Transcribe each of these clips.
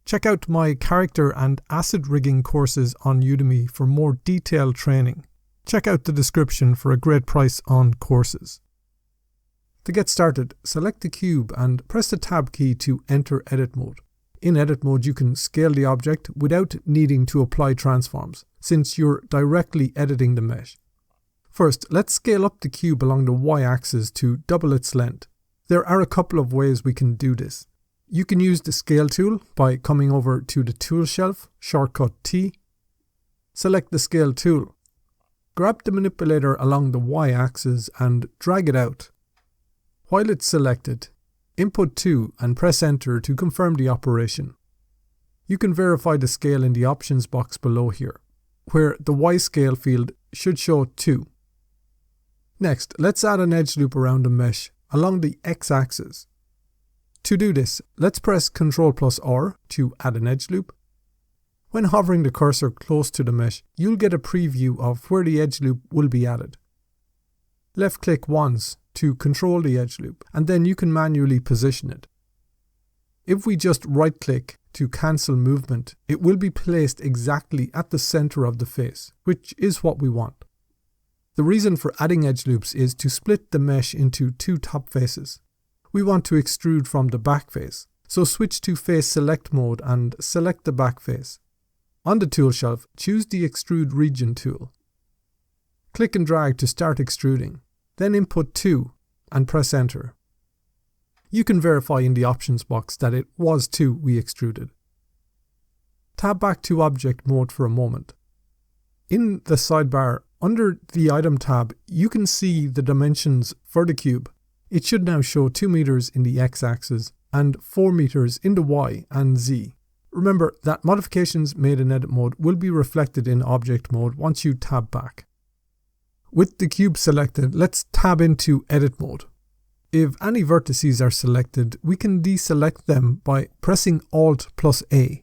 Check out my character and asset rigging courses on Udemy for more detailed training. Check out the description for a great price on courses. To get started, select the cube and press the Tab key to enter edit mode. In edit mode, you can scale the object without needing to apply transforms, since you're directly editing the mesh. First, let's scale up the cube along the y-axis to double its length. There are a couple of ways we can do this. You can use the Scale tool by coming over to the tool shelf, shortcut T. Select the Scale tool. Grab the manipulator along the y-axis and drag it out. While it's selected, input 2 and press enter to confirm the operation. You can verify the scale in the options box below here, where the Y scale field should show 2. Next, let's add an edge loop around the mesh along the x-axis. To do this, let's press Ctrl+R to add an edge loop. When hovering the cursor close to the mesh, you'll get a preview of where the edge loop will be added. Left-click once to control the edge loop, and then you can manually position it. If we just right-click to cancel movement, it will be placed exactly at the center of the face, which is what we want. The reason for adding edge loops is to split the mesh into 2 top faces. We want to extrude from the back face, so switch to face select mode and select the back face. On the tool shelf, choose the Extrude Region tool. Click and drag to start extruding, then input 2 and press enter. You can verify in the options box that it was 2 we extruded. Tab back to object mode for a moment. In the sidebar, under the item tab, you can see the dimensions for the cube. It should now show 2 meters in the x-axis and 4 meters in the y and z. Remember that modifications made in edit mode will be reflected in object mode once you tab back. With the cube selected, let's tab into edit mode. If any vertices are selected, we can deselect them by pressing Alt+A.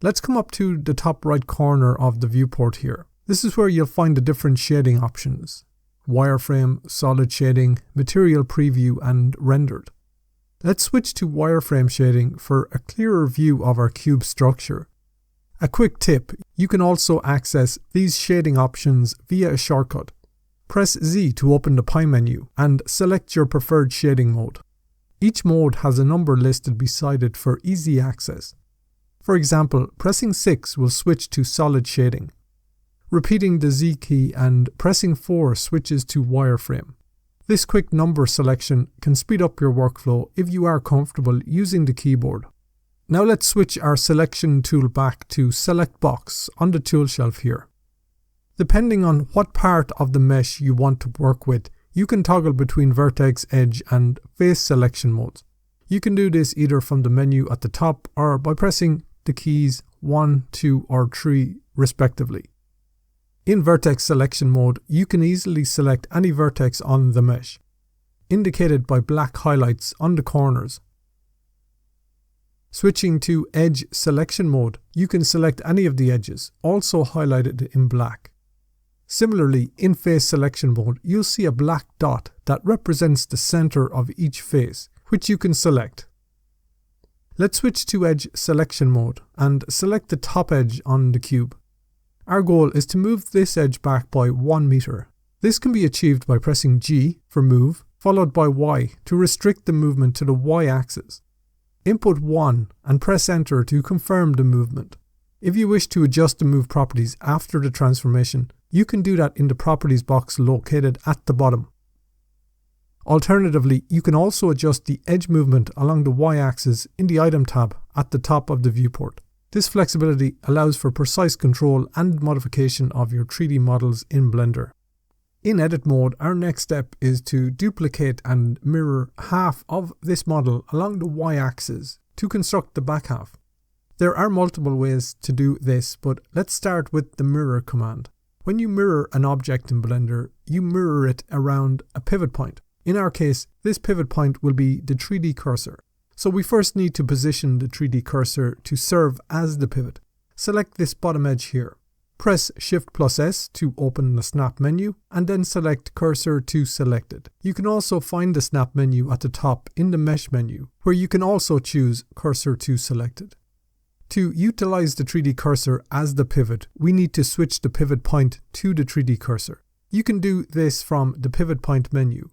Let's come up to the top right corner of the viewport here. This is where you'll find the different shading options: wireframe, solid shading, material preview, and rendered. Let's switch to wireframe shading for a clearer view of our cube structure. A quick tip, you can also access these shading options via a shortcut. Press Z to open the pie menu and select your preferred shading mode. Each mode has a number listed beside it for easy access. For example, pressing 6 will switch to solid shading. Repeating the Z key and pressing 4 switches to wireframe. This quick number selection can speed up your workflow if you are comfortable using the keyboard. Now let's switch our selection tool back to Select Box on the tool shelf here. Depending on what part of the mesh you want to work with, you can toggle between vertex, edge, and face selection modes. You can do this either from the menu at the top or by pressing the keys 1, 2, or 3 respectively. In vertex selection mode, you can easily select any vertex on the mesh, indicated by black highlights on the corners. Switching to edge selection mode, you can select any of the edges, also highlighted in black. Similarly, in face selection mode, you'll see a black dot that represents the center of each face, which you can select. Let's switch to edge selection mode and select the top edge on the cube. Our goal is to move this edge back by 1 meter. This can be achieved by pressing G for move, followed by Y to restrict the movement to the y-axis. Input 1 and press enter to confirm the movement. If you wish to adjust the move properties after the transformation, you can do that in the properties box located at the bottom. Alternatively, you can also adjust the edge movement along the y-axis in the item tab at the top of the viewport. This flexibility allows for precise control and modification of your 3D models in Blender. In edit mode, our next step is to duplicate and mirror half of this model along the y-axis to construct the back half. There are multiple ways to do this, but let's start with the mirror command. When you mirror an object in Blender, you mirror it around a pivot point. In our case, this pivot point will be the 3D cursor. So we first need to position the 3D cursor to serve as the pivot. Select this bottom edge here. Press Shift+S to open the snap menu and then select Cursor to Selected. You can also find the snap menu at the top in the Mesh menu, where you can also choose Cursor to Selected. To utilize the 3D cursor as the pivot, we need to switch the pivot point to the 3D cursor. You can do this from the pivot point menu.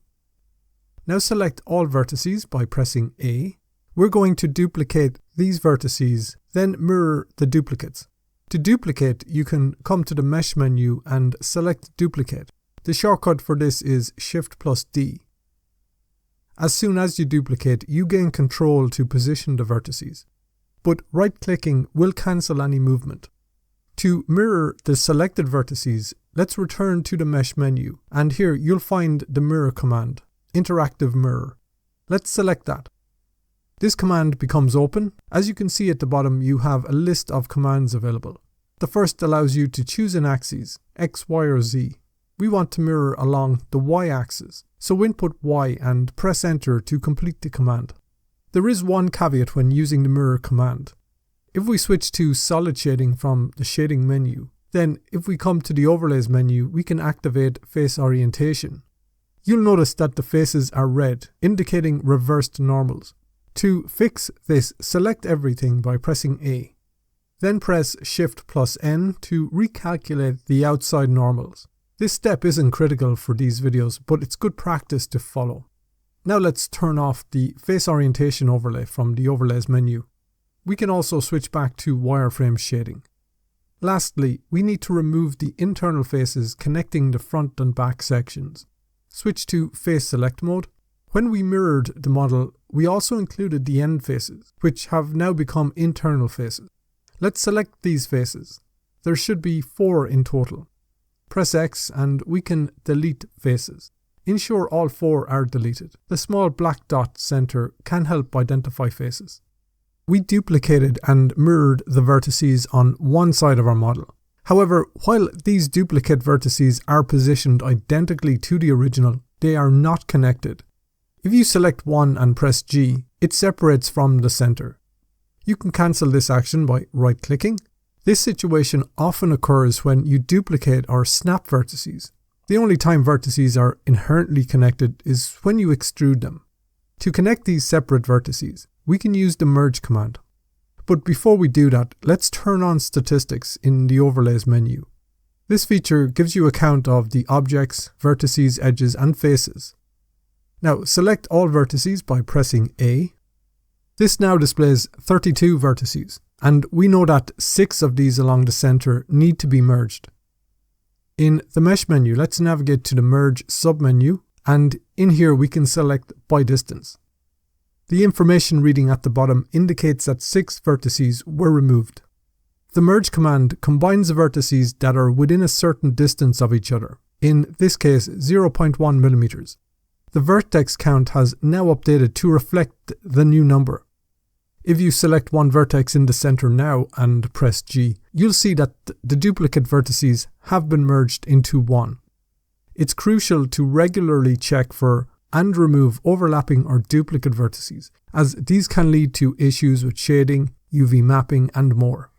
Now select all vertices by pressing A. We're going to duplicate these vertices, then mirror the duplicates. To duplicate, you can come to the Mesh menu and select Duplicate. The shortcut for this is Shift+D. As soon as you duplicate, you gain control to position the vertices. But right-clicking will cancel any movement. To mirror the selected vertices, let's return to the Mesh menu, and here you'll find the Mirror command, Interactive Mirror. Let's select that. This command becomes open. As you can see at the bottom, you have a list of commands available. The first allows you to choose an axis, X, Y, or Z. We want to mirror along the Y axis, so input Y and press Enter to complete the command. There is one caveat when using the mirror command. If we switch to solid shading from the shading menu, then if we come to the overlays menu, we can activate face orientation. You'll notice that the faces are red, indicating reversed normals. To fix this, select everything by pressing A. Then press Shift+N to recalculate the outside normals. This step isn't critical for these videos, but it's good practice to follow. Now let's turn off the face orientation overlay from the overlays menu. We can also switch back to wireframe shading. Lastly, we need to remove the internal faces connecting the front and back sections. Switch to face select mode. When we mirrored the model, we also included the end faces, which have now become internal faces. Let's select these faces. There should be 4 in total. Press X and we can delete faces. Ensure all 4 are deleted. The small black dot center can help identify faces. We duplicated and mirrored the vertices on one side of our model. However, while these duplicate vertices are positioned identically to the original, they are not connected. If you select one and press G, it separates from the center. You can cancel this action by right-clicking. This situation often occurs when you duplicate or snap vertices. The only time vertices are inherently connected is when you extrude them. To connect these separate vertices, we can use the Merge command. But before we do that, let's turn on statistics in the Overlays menu. This feature gives you a count of the objects, vertices, edges, and faces. Now select all vertices by pressing A. This now displays 32 vertices, and we know that 6 of these along the center need to be merged. In the Mesh menu, let's navigate to the Merge submenu, and in here we can select by distance. The information reading at the bottom indicates that 6 vertices were removed. The Merge command combines the vertices that are within a certain distance of each other, in this case 0.1 millimeters. The vertex count has now updated to reflect the new number. If you select one vertex in the center now and press G, you'll see that the duplicate vertices have been merged into one. It's crucial to regularly check for and remove overlapping or duplicate vertices, as these can lead to issues with shading, UV mapping, and more.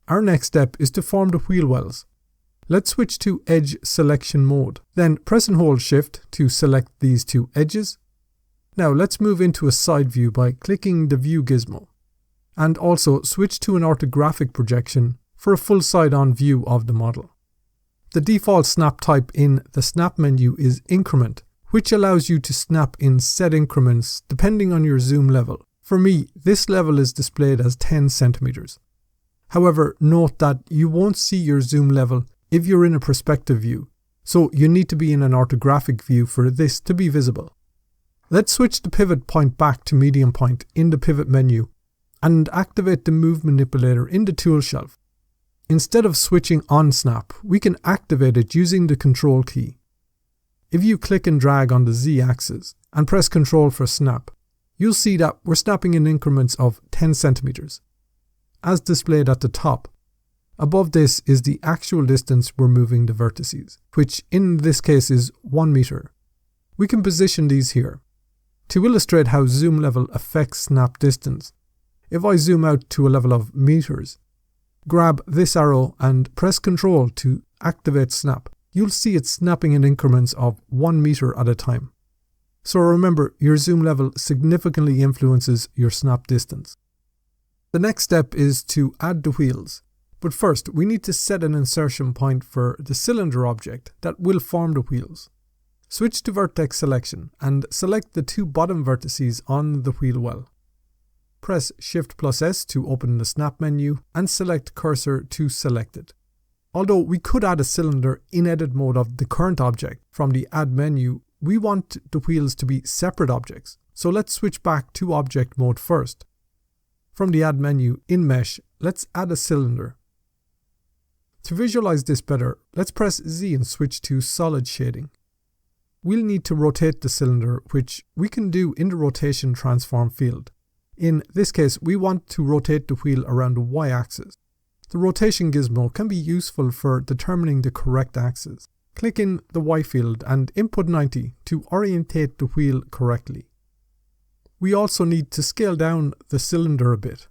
Our next step is to form the wheel wells. Let's switch to Edge Selection mode, then press and hold Shift to select these 2 edges. Now let's move into a side view by clicking the View gizmo, and also switch to an orthographic projection for a full side-on view of the model. The default snap type in the Snap menu is Increment, which allows you to snap in set increments depending on your zoom level. For me, this level is displayed as 10 centimeters. However, note that you won't see your zoom level if you're in a perspective view, so you need to be in an orthographic view for this to be visible. Let's switch the pivot point back to medium point in the pivot menu and activate the move manipulator in the tool shelf. Instead of switching on snap, we can activate it using the control key. If you click and drag on the Z axis and press Ctrl for snap, you'll see that we're snapping in increments of 10 centimeters, as displayed at the top. Above this is the actual distance we're moving the vertices, which in this case is 1 meter. We can position these here. To illustrate how zoom level affects snap distance, if I zoom out to a level of meters, grab this arrow and press Ctrl to activate snap, you'll see it snapping in increments of 1 meter at a time. So remember, your zoom level significantly influences your snap distance. The next step is to add the wheels. But first, we need to set an insertion point for the cylinder object that will form the wheels. Switch to Vertex Selection and select the two bottom vertices on the wheel well. Press Shift+S to open the Snap menu and select Cursor to Selected. Although we could add a cylinder in edit mode of the current object from the Add menu, we want the wheels to be separate objects. So let's switch back to Object mode first. From the Add menu in Mesh, let's add a cylinder. To visualize this better, let's press Z and switch to Solid Shading. We'll need to rotate the cylinder, which we can do in the Rotation Transform field. In this case, we want to rotate the wheel around the Y-axis. The rotation gizmo can be useful for determining the correct axis. Click in the Y field and input 90 to orientate the wheel correctly. We also need to scale down the cylinder a bit.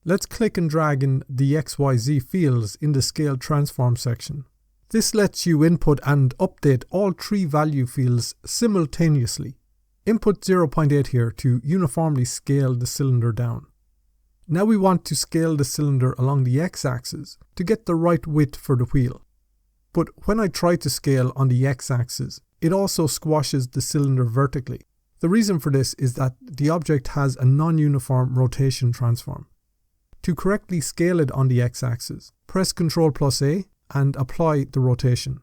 Let's click and drag in the XYZ fields in the Scale Transform section. This lets you input and update all three value fields simultaneously. Input 0.8 here to uniformly scale the cylinder down. Now we want to scale the cylinder along the X-axis to get the right width for the wheel. But when I try to scale on the X-axis, it also squashes the cylinder vertically. The reason for this is that the object has a non-uniform rotation transform. To correctly scale it on the X-axis, press Ctrl+A and apply the rotation.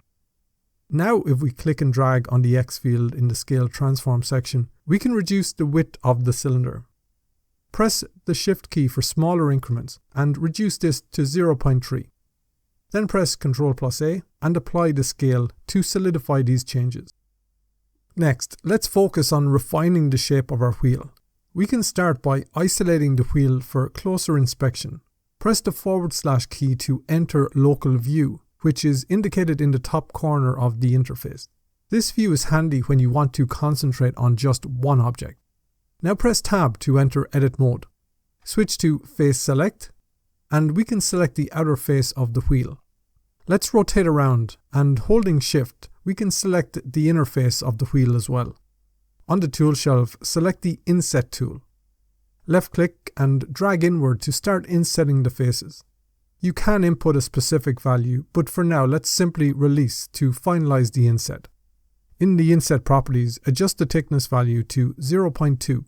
Now if we click and drag on the X field in the Scale Transform section, we can reduce the width of the cylinder. Press the Shift key for smaller increments and reduce this to 0.3. Then press Ctrl+A and apply the scale to solidify these changes. Next, let's focus on refining the shape of our wheel. We can start by isolating the wheel for closer inspection. Press the / key to enter Local View, which is indicated in the top corner of the interface. This view is handy when you want to concentrate on just one object. Now press Tab to enter Edit mode. Switch to Face Select, and we can select the outer face of the wheel. Let's rotate around, and holding Shift, we can select the inner face of the wheel as well. On the tool shelf, select the Inset tool. Left click and drag inward to start insetting the faces. You can input a specific value, but for now let's simply release to finalize the inset. In the inset properties, adjust the thickness value to 0.2.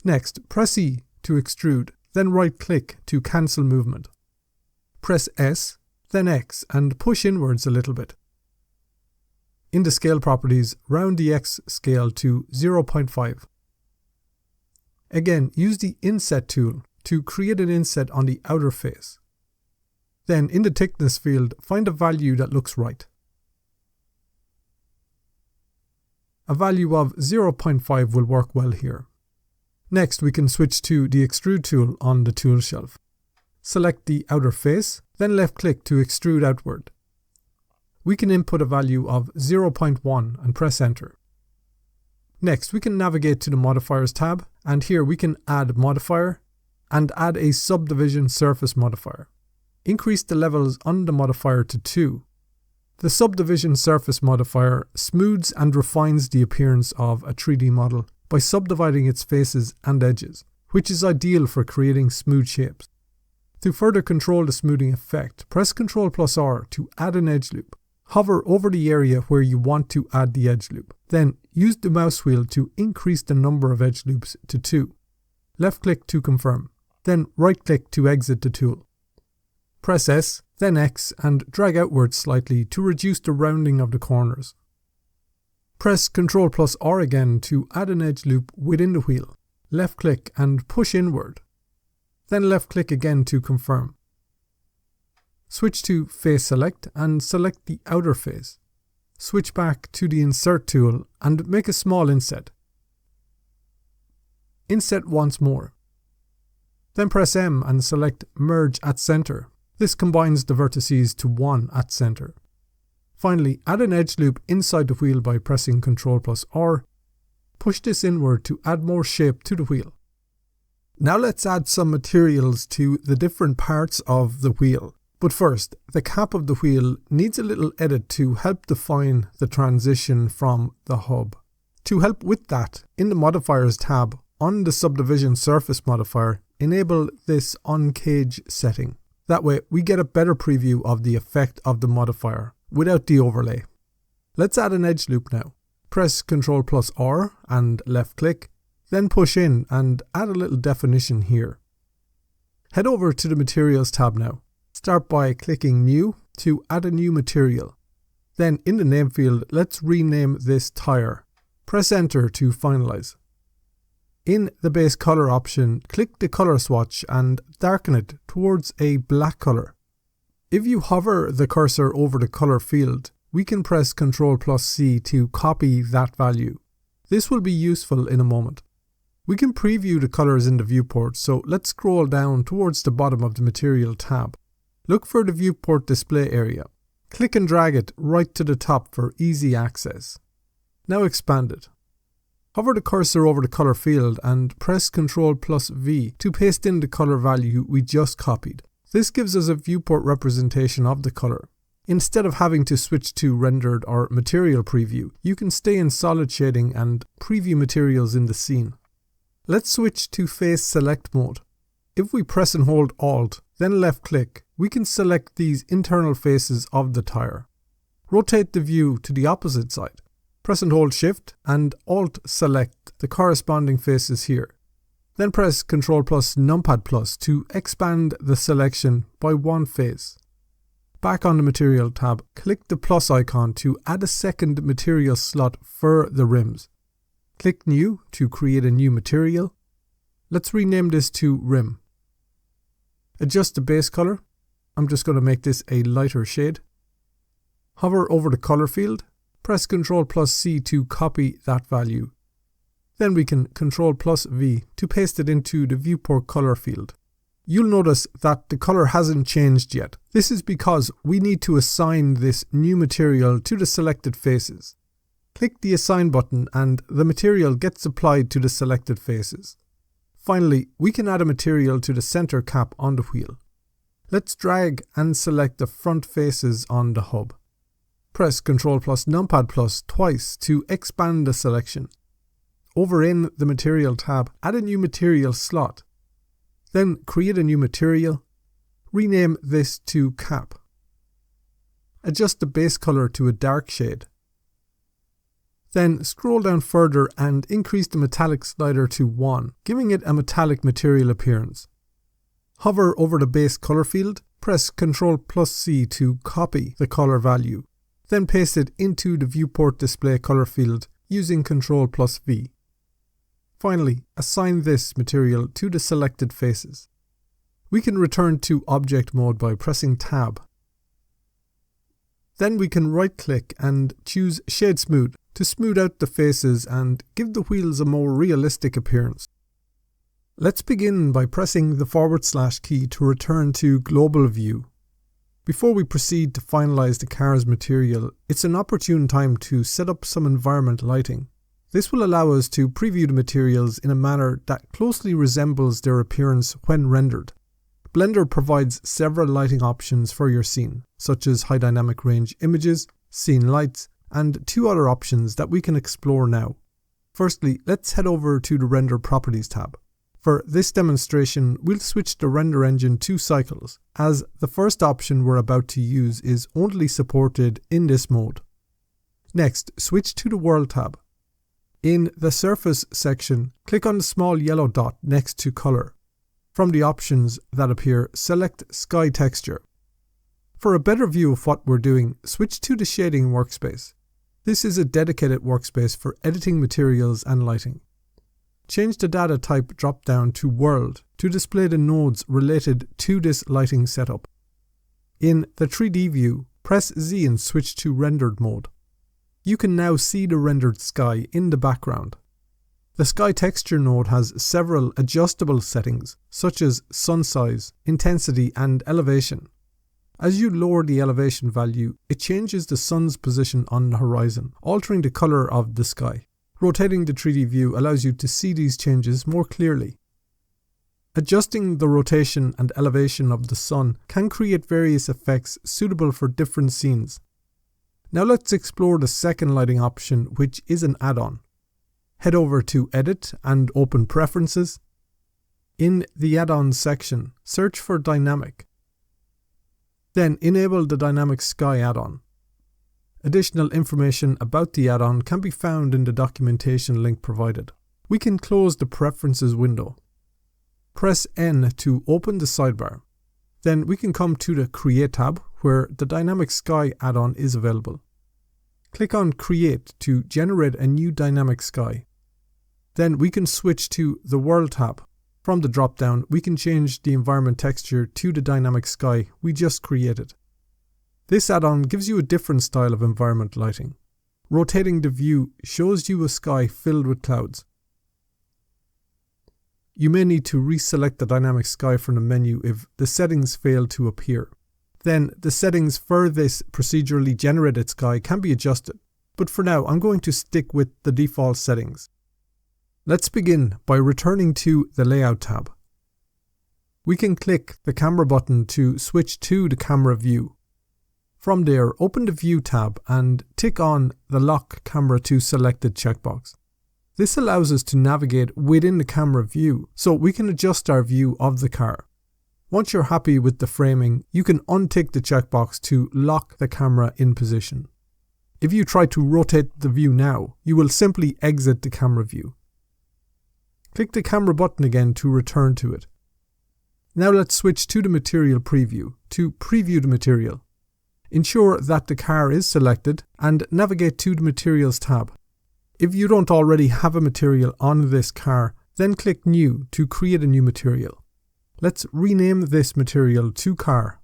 Next, press E to extrude, then right click to cancel movement. Press S, then X and push inwards a little bit. In the scale properties, round the X scale to 0.5. Again, use the Inset tool to create an inset on the outer face. Then in the thickness field, find a value that looks right. A value of 0.5 will work well here. Next, we can switch to the Extrude tool on the tool shelf. Select the outer face, then left click to extrude outward. We can input a value of 0.1 and press Enter. Next, we can navigate to the Modifiers tab, and here we can add modifier and add a subdivision surface modifier. Increase the levels on the modifier to 2. The subdivision surface modifier smooths and refines the appearance of a 3D model by subdividing its faces and edges, which is ideal for creating smooth shapes. To further control the smoothing effect, press Ctrl+R to add an edge loop. Hover over the area where you want to add the edge loop. Then use the mouse wheel to increase the number of edge loops to 2. Left click to confirm. Then right click to exit the tool. Press S, then X and drag outwards slightly to reduce the rounding of the corners. Press Ctrl+R again to add an edge loop within the wheel. Left click and push inward. Then left click again to confirm. Switch to Face Select and select the outer face. Switch back to the Insert tool and make a small inset. Inset once more. Then press M and select Merge at Center. This combines the vertices to one at center. Finally, add an edge loop inside the wheel by pressing Ctrl+R. Push this inward to add more shape to the wheel. Now let's add some materials to the different parts of the wheel. But first, the cap of the wheel needs a little edit to help define the transition from the hub. To help with that, in the Modifiers tab, on the Subdivision Surface modifier, enable this on cage setting. That way we get a better preview of the effect of the modifier without the overlay. Let's add an edge loop now. Press Ctrl+R and left click, then push in and add a little definition here. Head over to the Materials tab now. Start by clicking New to add a new material. Then in the name field, let's rename this tire. Press Enter to finalize. In the base color option, click the color swatch and darken it towards a black color. If you hover the cursor over the color field, we can press Ctrl+C to copy that value. This will be useful in a moment. We can preview the colors in the viewport, so let's scroll down towards the bottom of the Material tab. Look for the viewport display area. Click and drag it right to the top for easy access. Now expand it. Hover the cursor over the color field and press Ctrl+V to paste in the color value we just copied. This gives us a viewport representation of the color. Instead of having to switch to rendered or material preview, you can stay in solid shading and preview materials in the scene. Let's switch to face select mode. If we press and hold Alt, then left click, we can select these internal faces of the tire. Rotate the view to the opposite side. Press and hold Shift and Alt select the corresponding faces here. Then press Ctrl plus Numpad plus to expand the selection by one face. Back on the Material tab, click the plus icon to add a second material slot for the rims. Click New to create a new material. Let's rename this to Rim. Adjust the base color. I'm just going to make this a lighter shade. Hover over the color field. Press Ctrl+C to copy that value. Then we can Ctrl+V to paste it into the viewport color field. You'll notice that the color hasn't changed yet. This is because we need to assign this new material to the selected faces. Click the Assign button and the material gets applied to the selected faces. Finally, we can add a material to the center cap on the wheel. Let's drag and select the front faces on the hub. Press Ctrl plus Numpad plus twice to expand the selection. Over in the Material tab, add a new material slot. Then create a new material. Rename this to Cap. Adjust the base color to a dark shade. Then scroll down further and increase the metallic slider to 1, giving it a metallic material appearance. Hover over the base color field, press Ctrl+C to copy the color value. Then paste it into the viewport display color field using Ctrl+V. Finally, assign this material to the selected faces. We can return to object mode by pressing Tab. Then we can right-click and choose Shade Smooth to smooth out the faces and give the wheels a more realistic appearance. Let's begin by pressing the / key to return to Global View. Before we proceed to finalize the car's material, it's an opportune time to set up some environment lighting. This will allow us to preview the materials in a manner that closely resembles their appearance when rendered. Blender provides several lighting options for your scene, such as high dynamic range images, scene lights, and 2 other options that we can explore now. Firstly, let's head over to the Render Properties tab. For this demonstration, we'll switch the render engine to cycles, as the first option we're about to use is only supported in this mode. Next, switch to the World tab. In the Surface section, click on the small yellow dot next to Color. From the options that appear, select Sky Texture. For a better view of what we're doing, switch to the Shading workspace. This is a dedicated workspace for editing materials and lighting. Change the data type drop-down to World to display the nodes related to this lighting setup. In the 3D view, press Z and switch to Rendered mode. You can now see the rendered sky in the background. The Sky Texture node has several adjustable settings, such as sun size, intensity, and elevation. As you lower the elevation value, it changes the sun's position on the horizon, altering the color of the sky. Rotating the 3D view allows you to see these changes more clearly. Adjusting the rotation and elevation of the sun can create various effects suitable for different scenes. Now let's explore the second lighting option, which is an add-on. Head over to Edit and open Preferences. In the Add-ons section, search for Dynamic. Then enable the Dynamic Sky add-on. Additional information about the add-on can be found in the documentation link provided. We can close the Preferences window. Press N to open the sidebar. Then we can come to the Create tab where the Dynamic Sky add-on is available. Click on Create to generate a new Dynamic Sky. Then we can switch to the World tab. From the drop-down, we can change the environment texture to the Dynamic Sky we just created. This add-on gives you a different style of environment lighting. Rotating the view shows you a sky filled with clouds. You may need to reselect the Dynamic Sky from the menu if the settings fail to appear. Then the settings for this procedurally generated sky can be adjusted, but for now I'm going to stick with the default settings. Let's begin by returning to the Layout tab. We can click the camera button to switch to the camera view. From there, open the View tab and tick on the Lock Camera to Selected checkbox. This allows us to navigate within the camera view, so we can adjust our view of the car. Once you're happy with the framing, you can untick the checkbox to lock the camera in position. If you try to rotate the view now, you will simply exit the camera view. Click the camera button again to return to it. Now let's switch to the material preview to preview the material. Ensure that the car is selected and navigate to the Materials tab. If you don't already have a material on this car, then click New to create a new material. Let's rename this material to Car.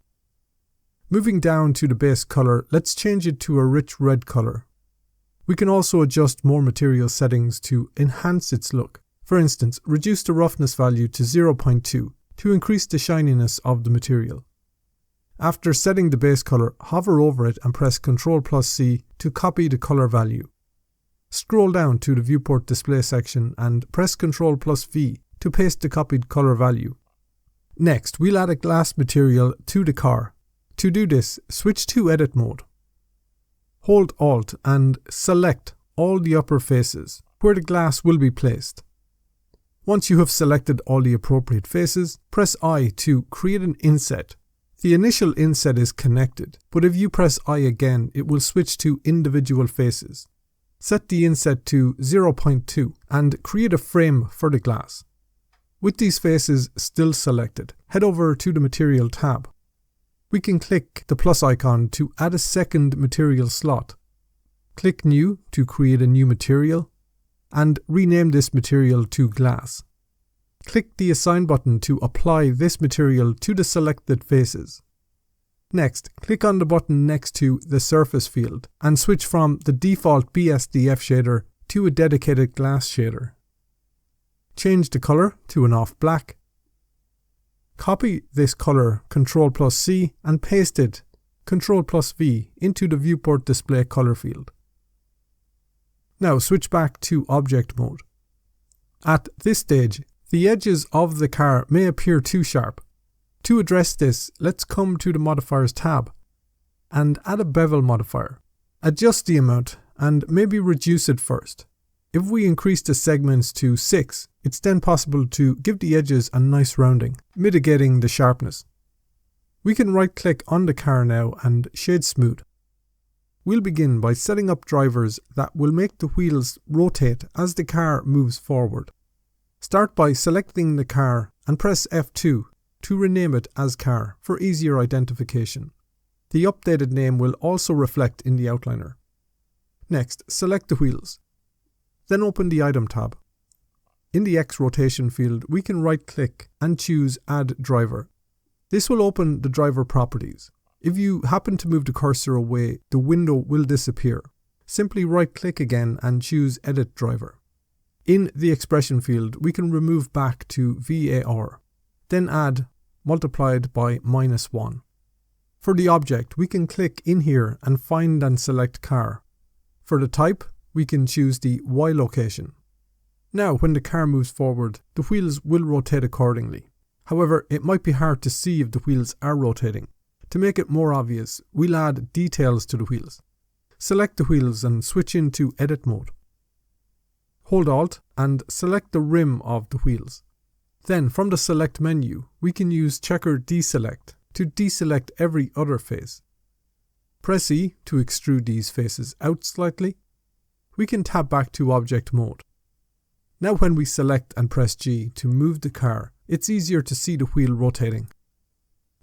Moving down to the base color, let's change it to a rich red color. We can also adjust more material settings to enhance its look. For instance, reduce the roughness value to 0.2 to increase the shininess of the material. After setting the base color, hover over it and press Ctrl+C to copy the color value. Scroll down to the Viewport Display section and press Ctrl+V to paste the copied color value. Next, we'll add a glass material to the car. To do this, switch to Edit mode. Hold Alt and select all the upper faces where the glass will be placed. Once you have selected all the appropriate faces, press I to create an inset. The initial inset is connected, but if you press I again, it will switch to individual faces. Set the inset to 0.2 and create a frame for the glass. With these faces still selected, head over to the Material tab. We can click the plus icon to add a second material slot. Click New to create a new material and rename this material to Glass. Click the Assign button to apply this material to the selected faces. Next, click on the button next to the Surface field and switch from the default BSDF shader to a dedicated glass shader. Change the color to an off black. Copy this color Ctrl+C and paste it Ctrl+V into the Viewport Display color field. Now switch back to Object mode. At this stage, the edges of the car may appear too sharp. To address this, let's come to the Modifiers tab and add a bevel modifier. Adjust the amount and maybe reduce it first. If we increase the segments to 6, it's then possible to give the edges a nice rounding, mitigating the sharpness. We can right-click on the car now and shade smooth. We'll begin by setting up drivers that will make the wheels rotate as the car moves forward. Start by selecting the car and press F2 to rename it as car for easier identification. The updated name will also reflect in the outliner. Next, select the wheels. Then open the Item tab. In the X rotation field, we can right-click and choose Add Driver. This will open the driver properties. If you happen to move the cursor away, the window will disappear. Simply right-click again and choose Edit Driver. In the Expression field, we can remove back to VAR, then add multiplied by -1. For the object, we can click in here and find and select car. For the type, we can choose the Y location. Now, when the car moves forward, the wheels will rotate accordingly. However, it might be hard to see if the wheels are rotating. To make it more obvious, we'll add details to the wheels. Select the wheels and switch into Edit mode. Hold Alt and select the rim of the wheels. Then from the select menu, we can use checker deselect to deselect every other face. Press E to extrude these faces out slightly. We can tab back to object mode. Now when we select and press G to move the car, it's easier to see the wheel rotating.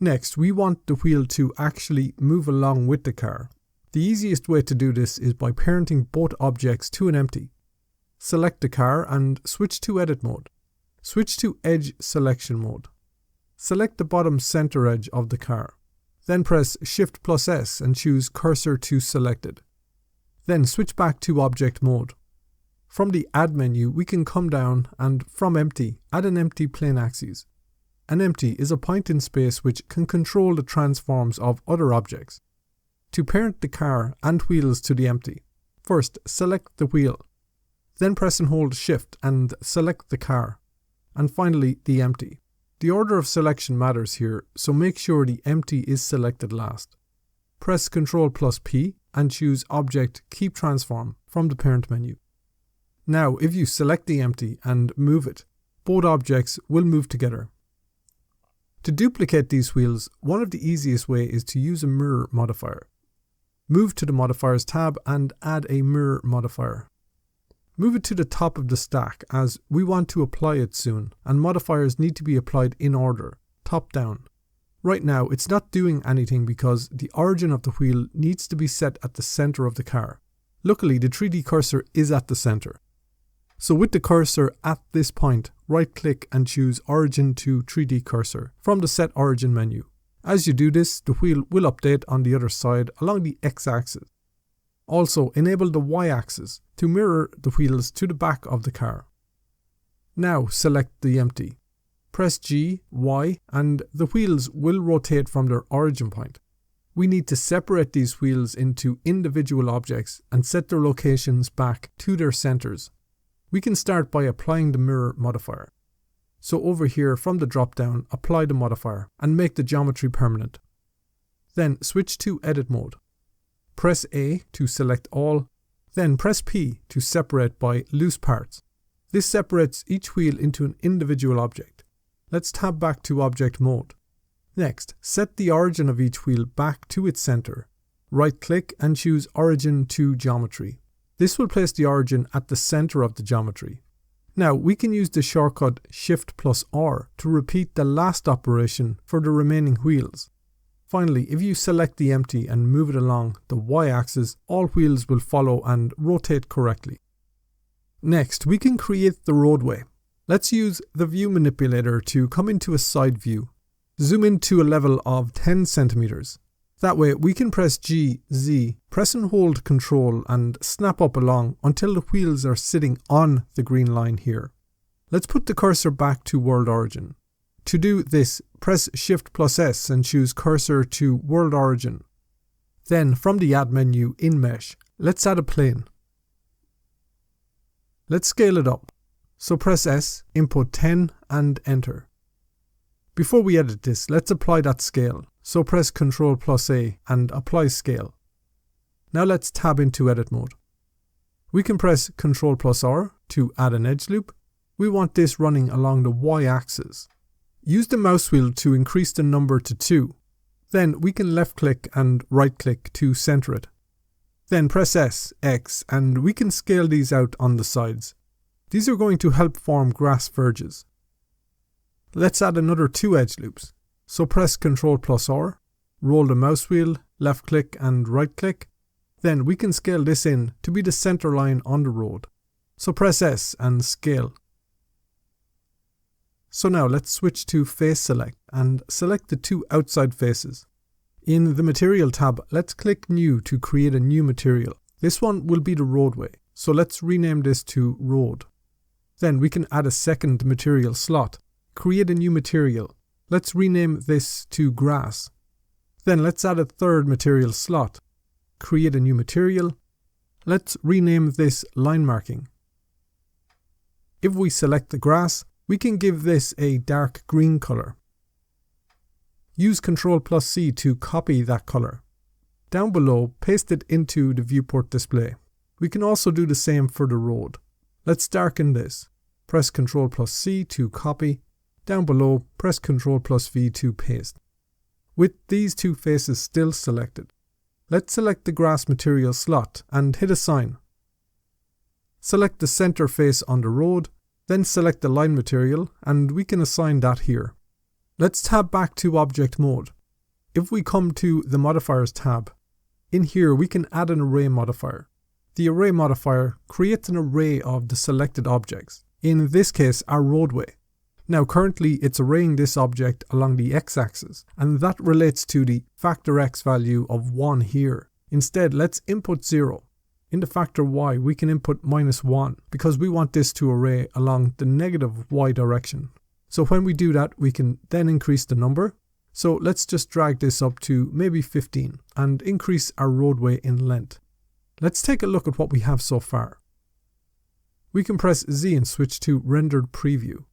Next, we want the wheel to actually move along with the car. The easiest way to do this is by parenting both objects to an empty. Select the car and switch to edit mode. Switch to edge selection mode. Select the bottom center edge of the car. Then press Shift+S and choose cursor to selected. Then switch back to object mode. From the add menu, we can come down and from empty, add an empty plane axis. An empty is a point in space which can control the transforms of other objects. To parent the car and wheels to the empty, first select the wheel. Then press and hold Shift and select the car. And finally the empty. The order of selection matters here, so make sure the empty is selected last. Press Ctrl+P and choose Object Keep Transform from the parent menu. Now, if you select the empty and move it, both objects will move together. To duplicate these wheels, one of the easiest ways is to use a mirror modifier. Move to the Modifiers tab and add a mirror modifier. Move it to the top of the stack as we want to apply it soon, and modifiers need to be applied in order, top down. Right now, it's not doing anything because the origin of the wheel needs to be set at the center of the car. Luckily, the 3D cursor is at the center. So with the cursor at this point, right-click and choose Origin to 3D Cursor from the Set Origin menu. As you do this, the wheel will update on the other side along the X-axis. Also, enable the Y-axis to mirror the wheels to the back of the car. Now select the empty. Press G, Y, and the wheels will rotate from their origin point. We need to separate these wheels into individual objects and set their locations back to their centers. We can start by applying the mirror modifier. So over here from the drop down, apply the modifier and make the geometry permanent. Then switch to edit mode. Press A to select all, then press P to separate by loose parts. This separates each wheel into an individual object. Let's tab back to object mode. Next, set the origin of each wheel back to its center. Right click and choose Origin to Geometry. This will place the origin at the center of the geometry. Now we can use the shortcut Shift+R to repeat the last operation for the remaining wheels. Finally, if you select the empty and move it along the Y-axis, all wheels will follow and rotate correctly. Next, we can create the roadway. Let's use the view manipulator to come into a side view. Zoom in to a level of 10 centimeters. That way we can press G, Z, press and hold Ctrl and snap up along until the wheels are sitting on the green line here. Let's put the cursor back to world origin. To do this, press Shift+S and choose cursor to world origin. Then from the add menu in mesh, let's add a plane. Let's scale it up. So press S, input 10 and enter. Before we edit this, let's apply that scale. So press Ctrl+A and apply scale. Now let's tab into edit mode. We can press Ctrl+R to add an edge loop. We want this running along the Y-axis. Use the mouse wheel to increase the number to 2. Then we can left click and right click to center it. Then press S, X, and we can scale these out on the sides. These are going to help form grass verges. Let's add another 2 edge loops. So press Ctrl+R, roll the mouse wheel, left click and right click. Then we can scale this in to be the center line on the road. So press S and scale. So now let's switch to face select and select the 2 outside faces. In the material tab, let's click new to create a new material. This one will be the roadway. So let's rename this to road. Then we can add a second material slot. Create a new material. Let's rename this to grass. Then let's add a third material slot. Create a new material. Let's rename this line marking. If we select the grass, we can give this a dark green color. Use Ctrl+C to copy that color. Down below, paste it into the viewport display. We can also do the same for the road. Let's darken this. Press Ctrl+C to copy. Down below, press Ctrl+V to paste. With these two faces still selected, let's select the grass material slot and hit Assign. Select the center face on the road, then select the line material, and we can assign that here. Let's tab back to Object Mode. If we come to the Modifiers tab, in here we can add an array modifier. The array modifier creates an array of the selected objects, in this case our roadway. Now currently it's arraying this object along the x-axis, and that relates to the factor x value of 1 here. Instead, let's input 0. In the factor y, we can input -1 because we want this to array along the negative y direction. So when we do that, we can then increase the number. So let's just drag this up to maybe 15 and increase our roadway in length. Let's take a look at what we have so far. We can press Z and switch to rendered preview.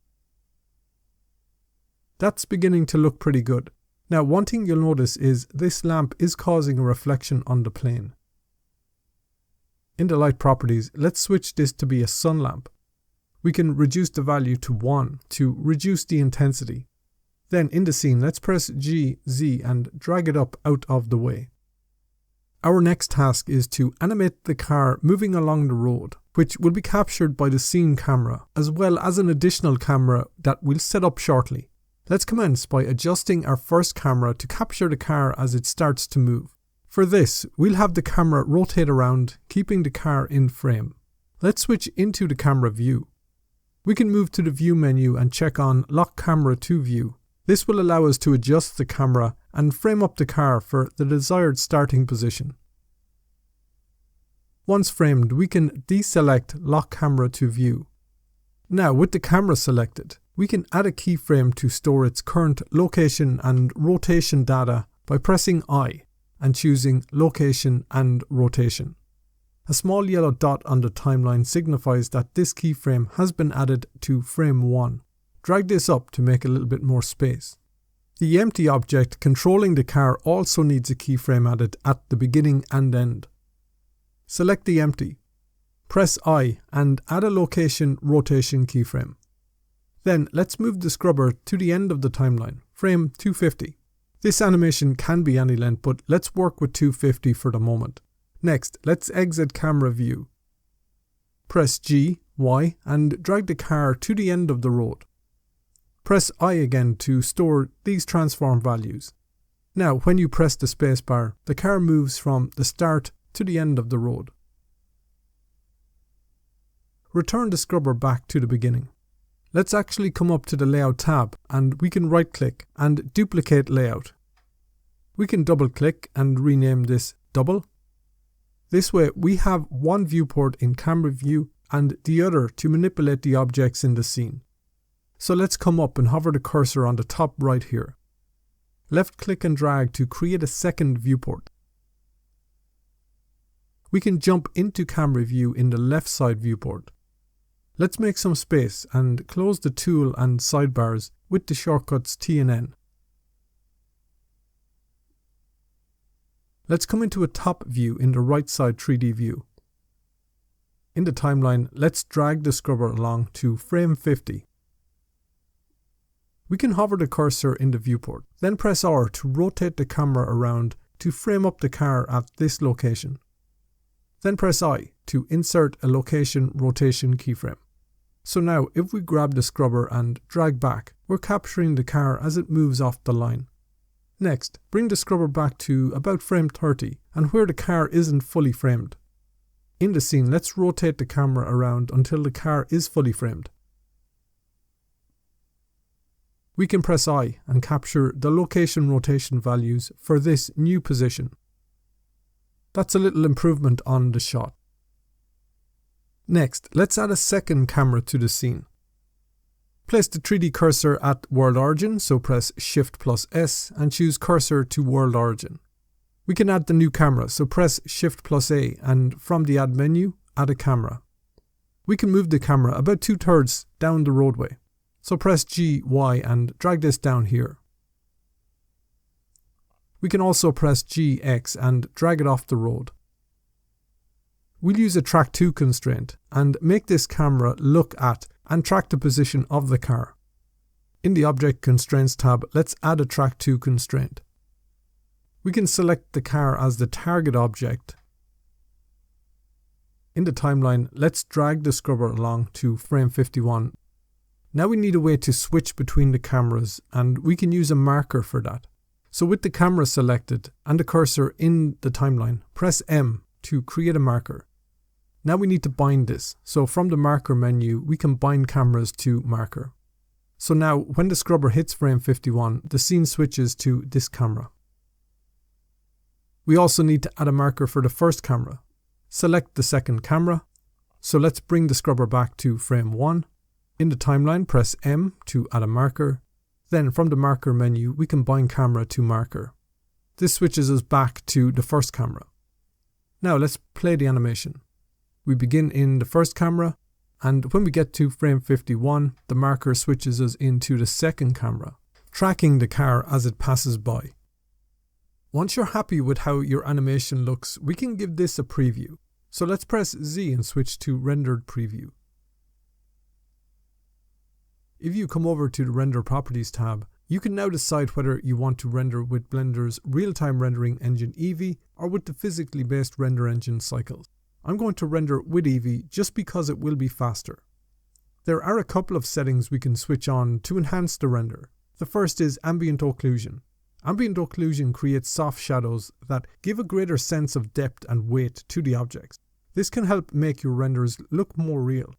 That's beginning to look pretty good. Now one thing you'll notice is this lamp is causing a reflection on the plane. In the light properties, let's switch this to be a sun lamp. We can reduce the value to 1 to reduce the intensity. Then in the scene, let's press G, Z and drag it up out of the way. Our next task is to animate the car moving along the road, which will be captured by the scene camera, as well as an additional camera that we'll set up shortly. Let's commence by adjusting our first camera to capture the car as it starts to move. For this, we'll have the camera rotate around, keeping the car in frame. Let's switch into the camera view. We can move to the view menu and check on Lock Camera to View. This will allow us to adjust the camera and frame up the car for the desired starting position. Once framed, we can deselect Lock Camera to View. Now, with the camera selected, we can add a keyframe to store its current location and rotation data by pressing I and choosing Location and Rotation. A small yellow dot on the timeline signifies that this keyframe has been added to frame 1. Drag this up to make a little bit more space. The empty object controlling the car also needs a keyframe added at the beginning and end. Select the empty. Press I and add a location rotation keyframe. Then let's move the scrubber to the end of the timeline, frame 250. This animation can be any length, but let's work with 250 for the moment. Next, let's exit camera view. Press G, Y and drag the car to the end of the road. Press I again to store these transform values. Now, when you press the spacebar, the car moves from the start to the end of the road. Return the scrubber back to the beginning. Let's actually come up to the Layout tab and we can right-click and duplicate layout. We can double-click and rename this Double. This way we have one viewport in camera view and the other to manipulate the objects in the scene. So let's come up and hover the cursor on the top right here. Left-click and drag to create a second viewport. We can jump into camera view in the left side viewport. Let's make some space and close the tool and sidebars with the shortcuts T and N. Let's come into a top view in the right side 3D view. In the timeline, let's drag the scrubber along to frame 50. We can hover the cursor in the viewport, then press R to rotate the camera around to frame up the car at this location. Then press I to insert a location rotation keyframe. So now if we grab the scrubber and drag back, we're capturing the car as it moves off the line. Next, bring the scrubber back to about frame 30 and where the car isn't fully framed. In the scene, let's rotate the camera around until the car is fully framed. We can press I and capture the location rotation values for this new position. That's a little improvement on the shot. Next, let's add a second camera to the scene. Place the 3D cursor at World Origin, so press Shift+S and choose Cursor to World Origin. We can add the new camera, so press Shift+A and from the Add menu, add a camera. We can move the camera about 2/3 down the roadway, so press G, Y and drag this down here. We can also press G, X and drag it off the road. We'll use a Track To constraint and make this camera look at and track the position of the car. In the Object Constraints tab, let's add a Track 2 constraint. We can select the car as the target object. In the timeline, let's drag the scrubber along to frame 51. Now we need a way to switch between the cameras, and we can use a marker for that. So with the camera selected and the cursor in the timeline, press M to create a marker. Now we need to bind this. So from the marker menu, we can bind cameras to marker. So now when the scrubber hits frame 51, the scene switches to this camera. We also need to add a marker for the first camera. Select the second camera. So let's bring the scrubber back to frame 1. In the timeline, press M to add a marker. Then from the marker menu, we can bind camera to marker. This switches us back to the first camera. Now let's play the animation. We begin in the first camera, and when we get to frame 51, the marker switches us into the second camera, tracking the car as it passes by. Once you're happy with how your animation looks, we can give this a preview. So let's press Z and switch to rendered preview. If you come over to the Render Properties tab, you can now decide whether you want to render with Blender's real-time rendering engine Eevee or with the physically based render engine Cycles. I'm going to render with Eevee just because it will be faster. There are a couple of settings we can switch on to enhance the render. The first is ambient occlusion. Ambient occlusion creates soft shadows that give a greater sense of depth and weight to the objects. This can help make your renders look more real.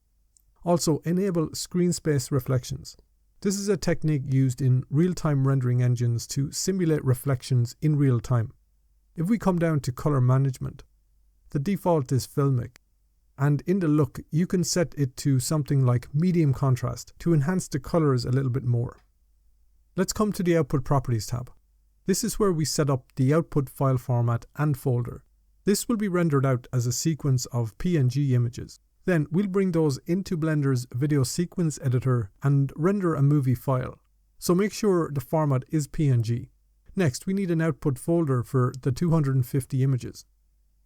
Also, enable screen space reflections. This is a technique used in real-time rendering engines to simulate reflections in real time. If we come down to color management, the default is filmic, and in the look you can set it to something like medium contrast to enhance the colors a little bit more. Let's come to the Output Properties tab. This is where we set up the output file format and folder. This will be rendered out as a sequence of PNG images. Then we'll bring those into Blender's video sequence editor and render a movie file. So make sure the format is PNG. Next, we need an output folder for the 250 images.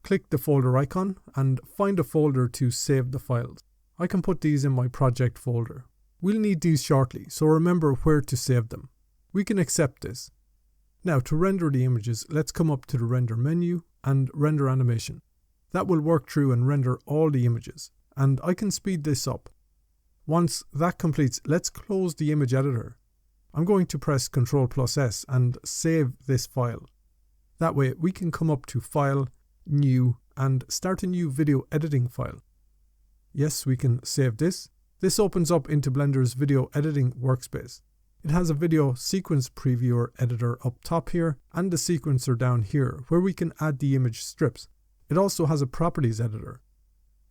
Click the folder icon and find a folder to save the files. I can put these in my project folder. We'll need these shortly, so remember where to save them. We can accept this. Now to render the images, let's come up to the render menu and render animation. That will work through and render all the images. And I can speed this up. Once that completes, let's close the image editor. I'm going to press Ctrl+S and save this file. That way we can come up to File, New, and start a new video editing file. Yes, we can save this. This opens up into Blender's video editing workspace. It has a video sequence previewer editor up top here and the sequencer down here where we can add the image strips. It also has a properties editor.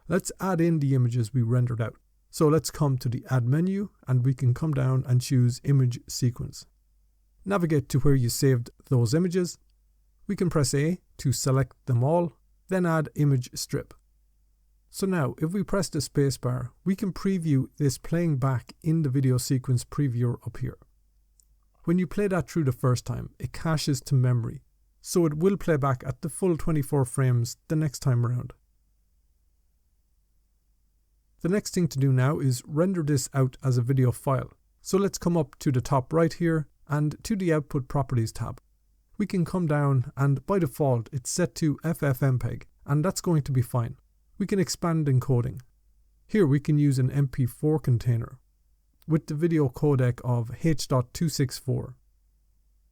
Let's add in the images we rendered out. So let's come to the Add menu and we can come down and choose Image Sequence. Navigate to where you saved those images. We can press A to select them all, then add Image Strip. So now if we press the spacebar, we can preview this playing back in the video sequence previewer up here. When you play that through the first time, it caches to memory, so it will play back at the full 24 frames the next time around. The next thing to do now is render this out as a video file. So let's come up to the top right here and to the Output Properties tab. We can come down and by default it's set to FFmpeg and that's going to be fine. We can expand encoding. Here we can use an MP4 container with the video codec of H.264.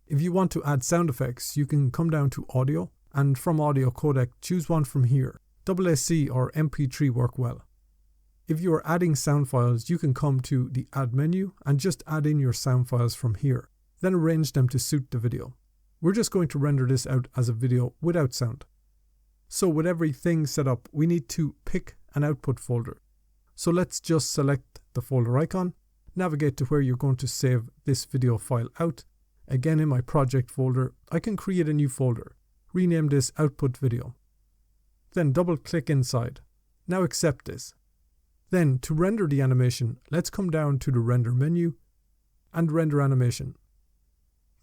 If you want to add sound effects, you can come down to Audio and from Audio codec choose one from here. AAC or MP3 work well. If you are adding sound files, you can come to the Add menu and just add in your sound files from here, then arrange them to suit the video. We're just going to render this out as a video without sound. So with everything set up, we need to pick an output folder. So let's just select the folder icon, navigate to where you're going to save this video file out. Again, in my project folder, I can create a new folder, rename this Output Video. Then double click inside. Now accept this. Then to render the animation, let's come down to the Render menu and Render Animation.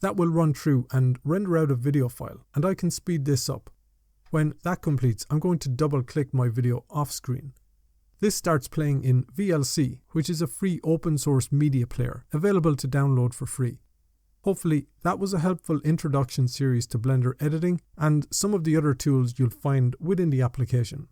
That will run through and render out a video file, and I can speed this up. When that completes, I'm going to double click my video off screen. This starts playing in VLC, which is a free open source media player available to download for free. Hopefully that was a helpful introduction series to Blender editing and some of the other tools you'll find within the application.